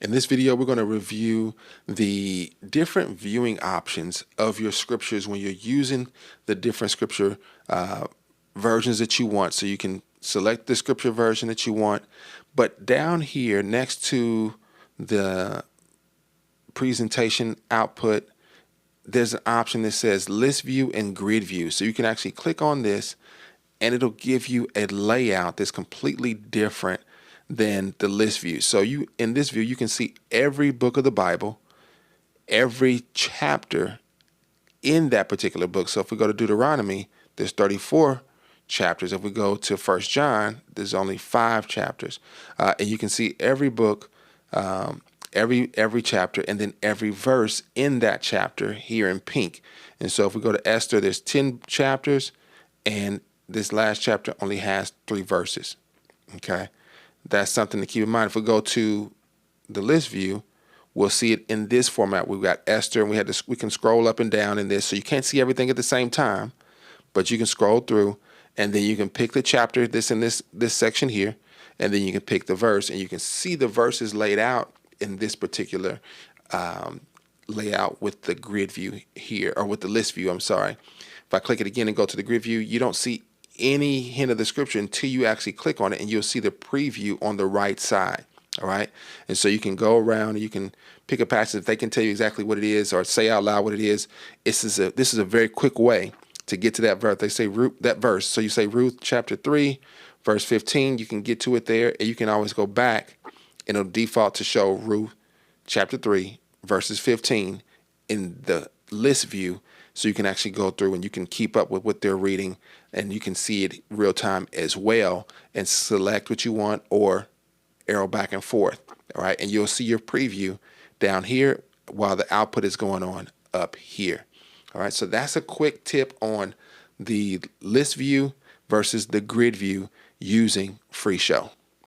In this video, we're going to review the different viewing options of your scriptures when you're using the different scripture versions that you want. So you can select the scripture version that you want, but down here next to the presentation output, there's an option that says list view and grid view. So you can actually click on this and it'll give you a layout that's completely different than the list view. So you, in this view, you can see every book of the Bible, every chapter in that particular book. So if we go to Deuteronomy, there's 34 chapters. If we go to 1 John, there's only 5 chapters. And you can see every book, every chapter, and then every verse in that chapter here in pink. And so if we go to Esther, there's 10 chapters, and this last chapter only has 3 verses. Okay, that's something to keep in mind. If we go to the list view, we'll see it in this format. We've got Esther, and we can scroll up and down in this, so you can't see everything at the same time, but you can scroll through, and then you can pick the chapter that's in this section here, and then you can pick the verse, and you can see the verses laid out in this particular layout with the grid view here, or with the list view, I'm sorry. If I click it again and go to the grid view, you don't see any hint of the scripture until you actually click on it, and you'll see the preview on the right side. All right. And so you can go around and you can pick a passage. If they can tell you exactly what it is or say out loud what it is, this is a very quick way to get to that verse. They say that verse. So you say Ruth chapter 3, verse 15. You can get to it there, and you can always go back, and it'll default to show Ruth chapter 3, verses 15 in the list view. So you can actually go through and you can keep up with what they're reading, and you can see it real time as well and select what you want or arrow back and forth. All right. And you'll see your preview down here while the output is going on up here. All right. So that's a quick tip on the list view versus the grid view using FreeShow.